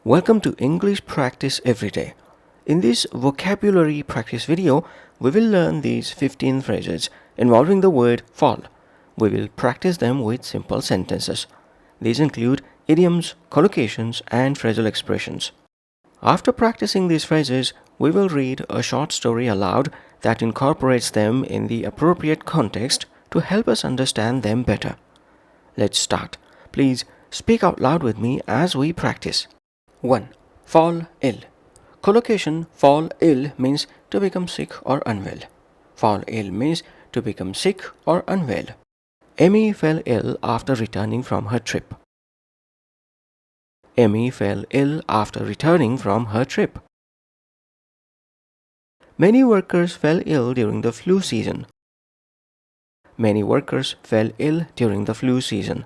Welcome to English Practice Everyday. In this vocabulary practice video, we will learn these 15 phrases involving the word fall. We will practice them with simple sentences. These include idioms, collocations, and phrasal expressions. After practicing these phrases, we will read a short story aloud that incorporates them in the appropriate context to help us understand them better. Let's start. Please speak out loud with me as we practice. 1. Fall ill. Collocation fall ill means to become sick or unwell. Fall ill means to become sick or unwell. Amy fell ill after returning from her trip. Amy fell ill after returning from her trip. Many workers fell ill during the flu season. Many workers fell ill during the flu season.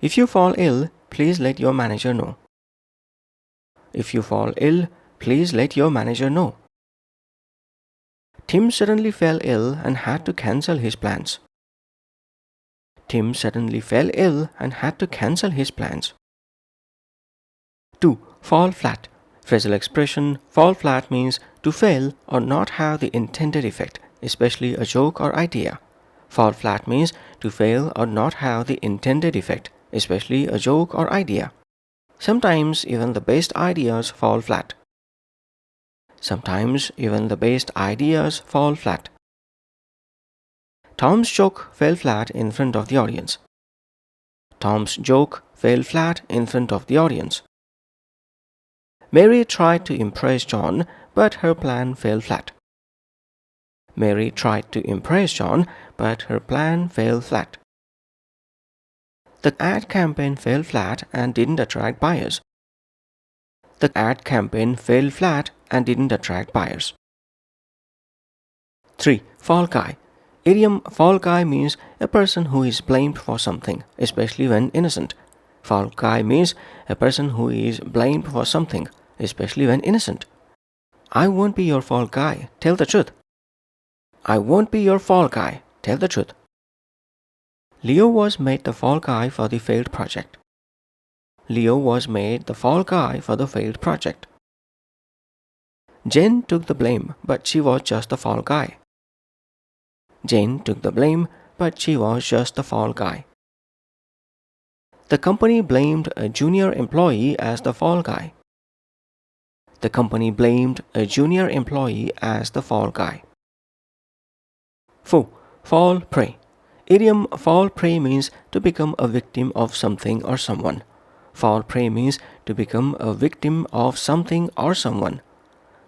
If you fall ill, please let your manager know. If you fall ill, please let your manager know. Tim suddenly fell ill and had to cancel his plans. Tim suddenly fell ill and had to cancel his plans. 2. Fall flat. Phrasal expression fall flat means to fail or not have the intended effect, especially a joke or idea. Fall flat means to fail or not have the intended effect, especially a joke or idea. Sometimes even the best ideas fall flat. Sometimes even the best ideas fall flat. Tom's joke fell flat in front of the audience. Tom's joke fell flat in front of the audience. Mary tried to impress John, but her plan fell flat. Mary tried to impress John, but her plan fell flat. The ad campaign fell flat and didn't attract buyers. The ad campaign fell flat and didn't attract buyers. 3. Fall guy. Idiom fall guy means a person who is blamed for something, especially when innocent. Fall guy means a person who is blamed for something, especially when innocent. I won't be your fall guy, tell the truth. I won't be your fall guy, tell the truth. Leo was made the fall guy for the failed project. Leo was made the fall guy for the failed project. Jen took the blame, but she was just the fall guy. Jane took the blame, but she was just the fall guy. The company blamed a junior employee as the fall guy. The company blamed a junior employee as the fall guy. 4. Fall prey. Idiom fall prey means to become a victim of something or someone. Fall prey means to become a victim of something or someone.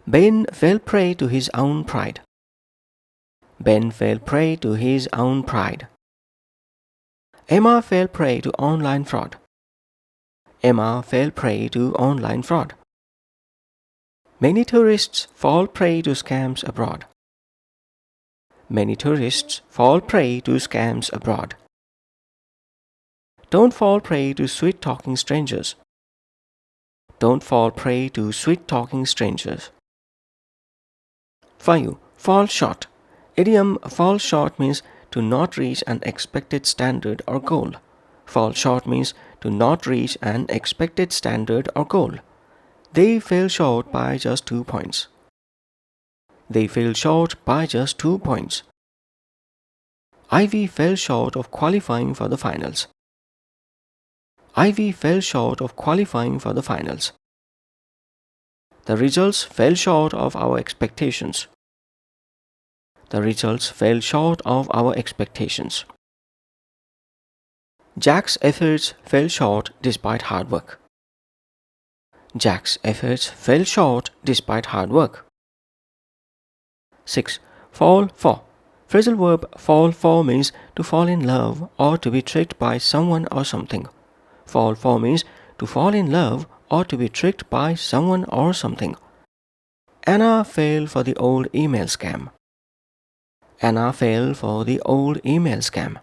Ben fell prey to his own pride. Ben fell prey to his own pride. Emma fell prey to online fraud. Emma fell prey to online fraud. Many tourists fall prey to scams abroad. Many tourists fall prey to scams abroad. Don't fall prey to sweet-talking strangers. Don't fall prey to sweet-talking strangers. 5. Fall short. Idiom fall short means to not reach an expected standard or goal. Fall short means to not reach an expected standard or goal. They fell short by just 2 points. They fell short by just 2 points. Ivy fell short of qualifying for the finals. Ivy fell short of qualifying for the finals. The results fell short of our expectations. The results fell short of our expectations. Jack's efforts fell short despite hard work. Jack's efforts fell short despite hard work. 6. Fall for. Phrasal verb fall for means to fall in love or to be tricked by someone or something. Fall for means to fall in love or to be tricked by someone or something. Anna fell for the old email scam. Anna fell for the old email scam.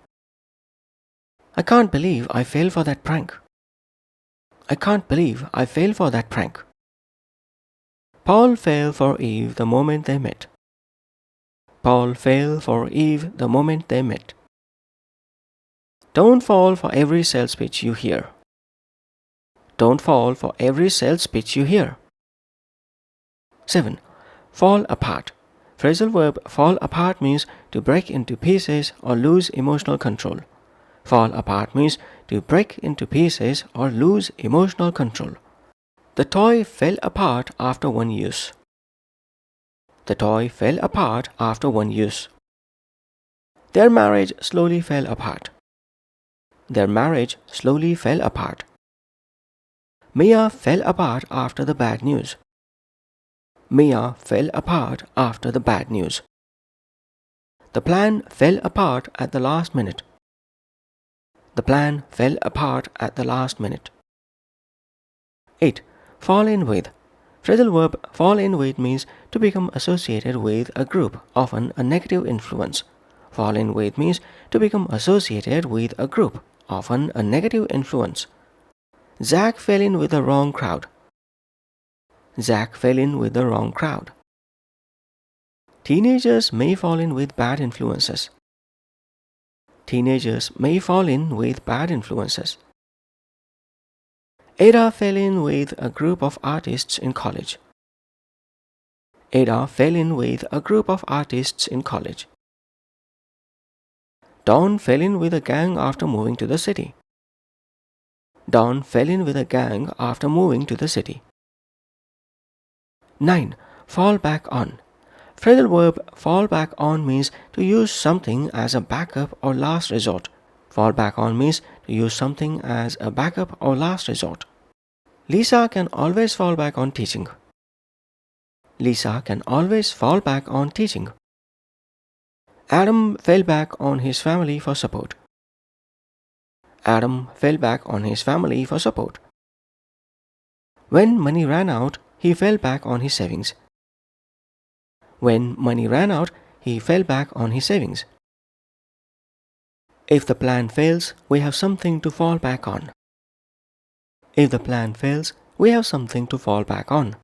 I can't believe I fell for that prank. I can't believe I fell for that prank. Paul fell for Eve the moment they met. Paul fell for Eve the moment they met. Don't fall for every sales pitch you hear. Don't fall for every sales pitch you hear. 7. Fall apart. Phrasal verb fall apart means to break into pieces or lose emotional control. Fall apart means to break into pieces or lose emotional control. The toy fell apart after one use. The toy fell apart after one use. Their marriage slowly fell apart. Their marriage slowly fell apart. Mia fell apart after the bad news. Mia fell apart after the bad news. The plan fell apart at the last minute. The plan fell apart at the last minute. 8. Fall in with. Phrasal verb fall in with means to become associated with a group, often a negative influence. Fall in with means to become associated with a group, often a negative influence. Zach fell in with the wrong crowd. Zach fell in with the wrong crowd. Teenagers may fall in with bad influences. Teenagers may fall in with bad influences. Ada fell in with a group of artists in college. Ada fell in with a group of artists in college. Don fell in with a gang after moving to the city. Don fell in with a gang after moving to the city. 9. Fall back on. Phrasal verb fall back on means to use something as a backup or last resort. Fall back on means to use something as a backup or last resort. Lisa can always fall back on teaching. Lisa can always fall back on teaching. Adam fell back on his family for support. Adam fell back on his family for support. When money ran out, he fell back on his savings. When money ran out, he fell back on his savings. If the plan fails, we have something to fall back on. If the plan fails, we have something to fall back on.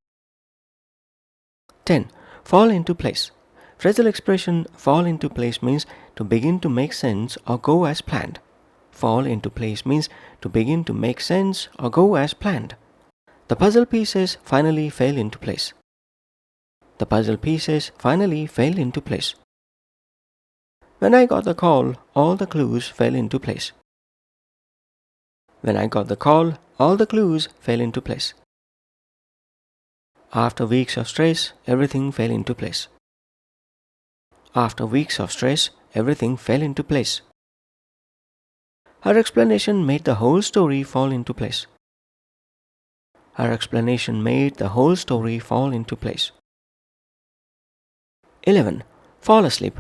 10. Fall into place. Phrasal expression fall into place means to begin to make sense or go as planned. Fall into place means to begin to make sense or go as planned. The puzzle pieces finally fell into place. The puzzle pieces finally fell into place. When I got the call, all the clues fell into place. When I got the call, all the clues fell into place. After weeks of stress, everything fell into place. After weeks of stress, everything fell into place. Her explanation made the whole story fall into place. Her explanation made the whole story fall into place. 11. Fall asleep.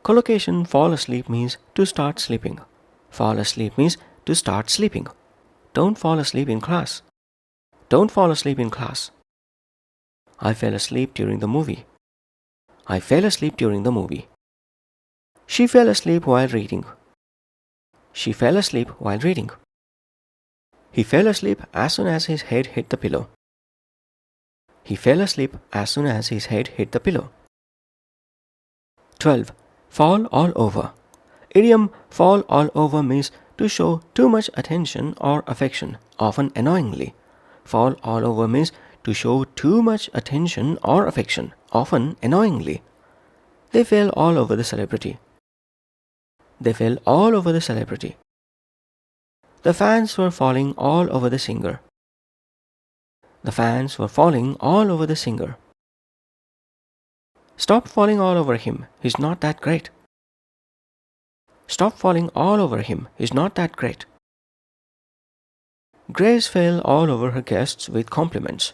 Collocation fall asleep means to start sleeping. Fall asleep means to start sleeping. Don't fall asleep in class. Don't fall asleep in class. I fell asleep during the movie. I fell asleep during the movie. She fell asleep while reading. She fell asleep while reading. He fell asleep as soon as his head hit the pillow. He fell asleep as soon as his head hit the pillow. 12. Fall all over. Idiom fall all over means to show too much attention or affection, often annoyingly. Fall all over means to show too much attention or affection, often annoyingly. They fell all over the celebrity. They fell all over the celebrity. The fans were falling all over the singer. The fans were falling all over the singer. Stop falling all over him. He's not that great. Stop falling all over him. He's not that great. Grace fell all over her guests with compliments.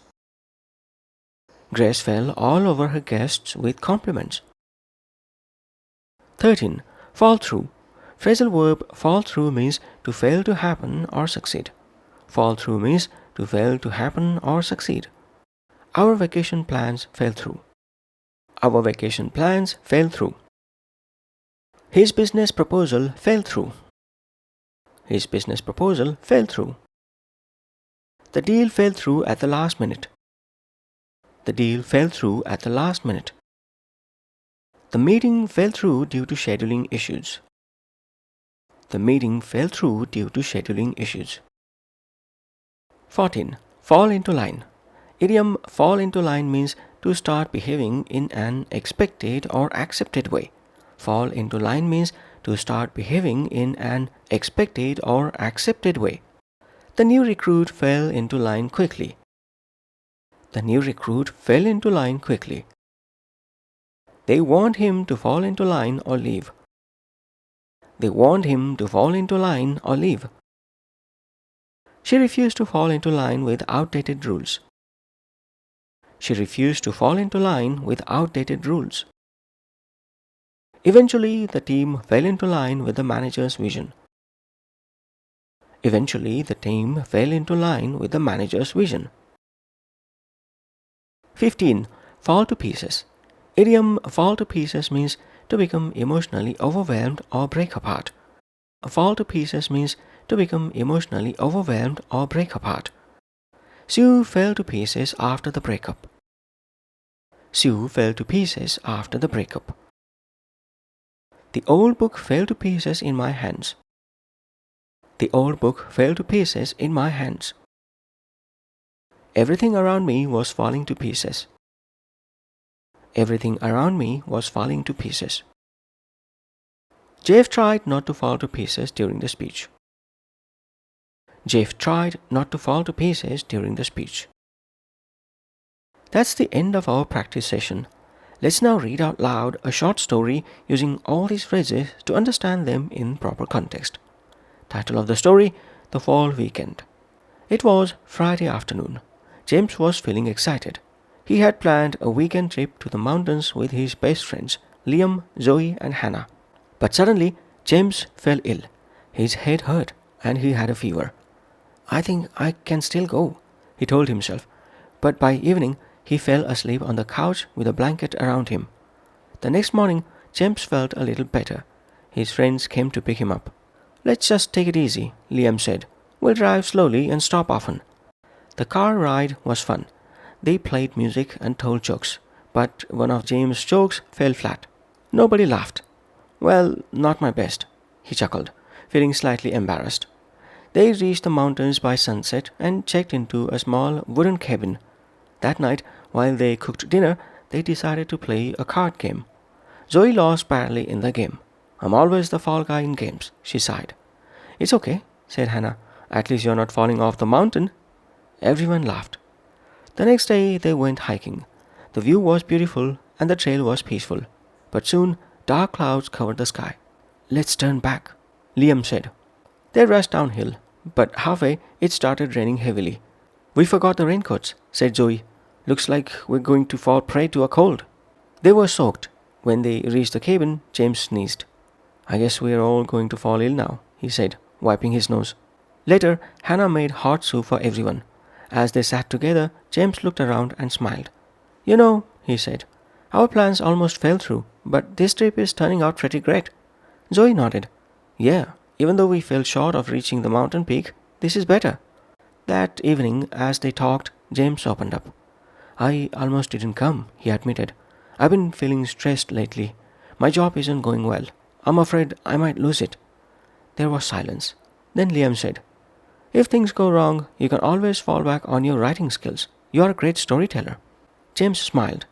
Grace fell all over her guests with compliments. 13. Fall through. Phrasal verb fall through means to fail to happen or succeed. Fall through means to fail to happen or succeed. Our vacation plans fell through. Our vacation plans fell through. His business proposal fell through. His business proposal fell through. The deal fell through at the last minute. The deal fell through at the last minute. The meeting fell through due to scheduling issues. The meeting fell through due to scheduling issues. 14. Fall into line. Idiom fall into line means to start behaving in an expected or accepted way. Fall into line means to start behaving in an expected or accepted way. The new recruit fell into line quickly. The new recruit fell into line quickly. They warned him to fall into line or leave. They warned him to fall into line or leave. She refused to fall into line with outdated rules. She refused to fall into line with outdated rules. Eventually, the team fell into line with the manager's vision. Eventually, the team fell into line with the manager's vision. 15. Fall to pieces. Idiom fall to pieces means to become emotionally overwhelmed or break apart. Fall to pieces means to become emotionally overwhelmed or break apart. Sue fell to pieces after the breakup. Sue fell to pieces after the breakup. The old book fell to pieces in my hands. The old book fell to pieces in my hands. Everything around me was falling to pieces. Everything around me was falling to pieces. Jeff tried not to fall to pieces during the speech. Jeff tried not to fall to pieces during the speech. That's the end of our practice session. Let's now read out loud a short story using all these phrases to understand them in proper context. Title of the story: The Fall Weekend. It was Friday afternoon. James was feeling excited. He had planned a weekend trip to the mountains with his best friends, Liam, Zoe, and Hannah. But suddenly, James fell ill. His head hurt, and he had a fever. I think I can still go, he told himself. But by evening, he fell asleep on the couch with a blanket around him. The next morning, James felt a little better. His friends came to pick him up. Let's just take it easy, Liam said. We'll drive slowly and stop often. The car ride was fun. They played music and told jokes, but one of James' jokes fell flat. Nobody laughed. Well, not my best, he chuckled, feeling slightly embarrassed. They reached the mountains by sunset and checked into a small wooden cabin. That night, while they cooked dinner, they decided to play a card game. Zoe lost badly in the game. I'm always the fall guy in games, she sighed. It's okay, said Hannah. At least you're not falling off the mountain. Everyone laughed. The next day they went hiking. The view was beautiful and the trail was peaceful. But soon, dark clouds covered the sky. Let's turn back, Liam said. They rushed downhill, but halfway it started raining heavily. We forgot the raincoats, said Zoe. Looks like we're going to fall prey to a cold. They were soaked. When they reached the cabin, James sneezed. I guess we're all going to fall ill now, he said, wiping his nose. Later, Hannah made hot soup for everyone. As they sat together, James looked around and smiled. You know, he said, our plans almost fell through, but this trip is turning out pretty great. Zoe nodded. Yeah, even though we fell short of reaching the mountain peak, this is better. That evening, as they talked, James opened up. I almost didn't come, he admitted. I've been feeling stressed lately. My job isn't going well. I'm afraid I might lose it. There was silence. Then Liam said, If things go wrong, you can always fall back on your writing skills. You are a great storyteller. James smiled.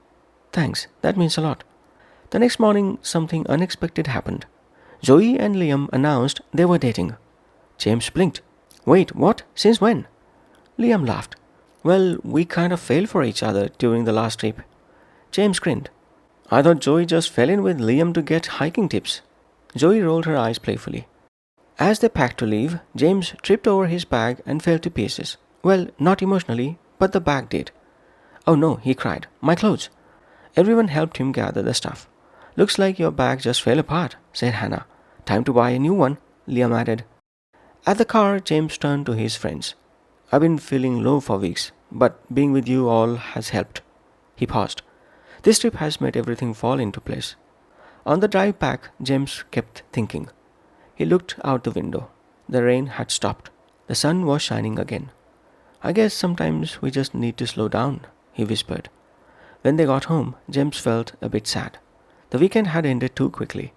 Thanks, that means a lot. The next morning, something unexpected happened. Zoe and Liam announced they were dating. James blinked. Wait, what? Since when? Liam laughed. Well, we kind of failed for each other during the last trip. James grinned. I thought Zoe just fell in with Liam to get hiking tips. Zoe rolled her eyes playfully. As they packed to leave, James tripped over his bag and fell to pieces. Well, not emotionally, but the bag did. Oh no, he cried. My clothes. Everyone helped him gather the stuff. Looks like your bag just fell apart, said Hannah. Time to buy a new one, Liam added. At the car, James turned to his friends. I've been feeling low for weeks, but being with you all has helped. He paused. This trip has made everything fall into place. On the drive back, James kept thinking. He looked out the window. The rain had stopped. The sun was shining again. I guess sometimes we just need to slow down, he whispered. When they got home, James felt a bit sad. The weekend had ended too quickly.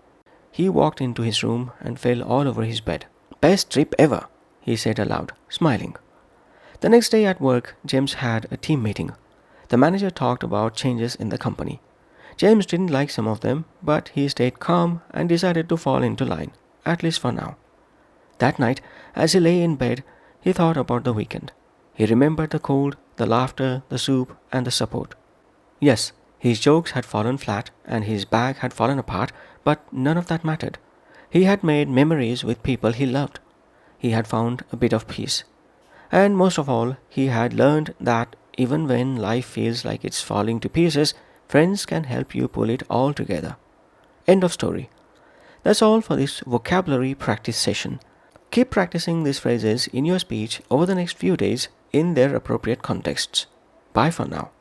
He walked into his room and fell all over his bed. Best trip ever, he said aloud, smiling. The next day at work, James had a team meeting. The manager talked about changes in the company. James didn't like some of them, but he stayed calm and decided to fall into line, at least for now. That night, as he lay in bed, he thought about the weekend. He remembered the cold, the laughter, the soup, and the support. Yes, his jokes had fallen flat and his bag had fallen apart, but none of that mattered. He had made memories with people he loved. He had found a bit of peace. And most of all, he had learned that even when life feels like it's falling to pieces, friends can help you pull it all together. End of story. That's all for this vocabulary practice session. Keep practicing these phrases in your speech over the next few days in their appropriate contexts. Bye for now.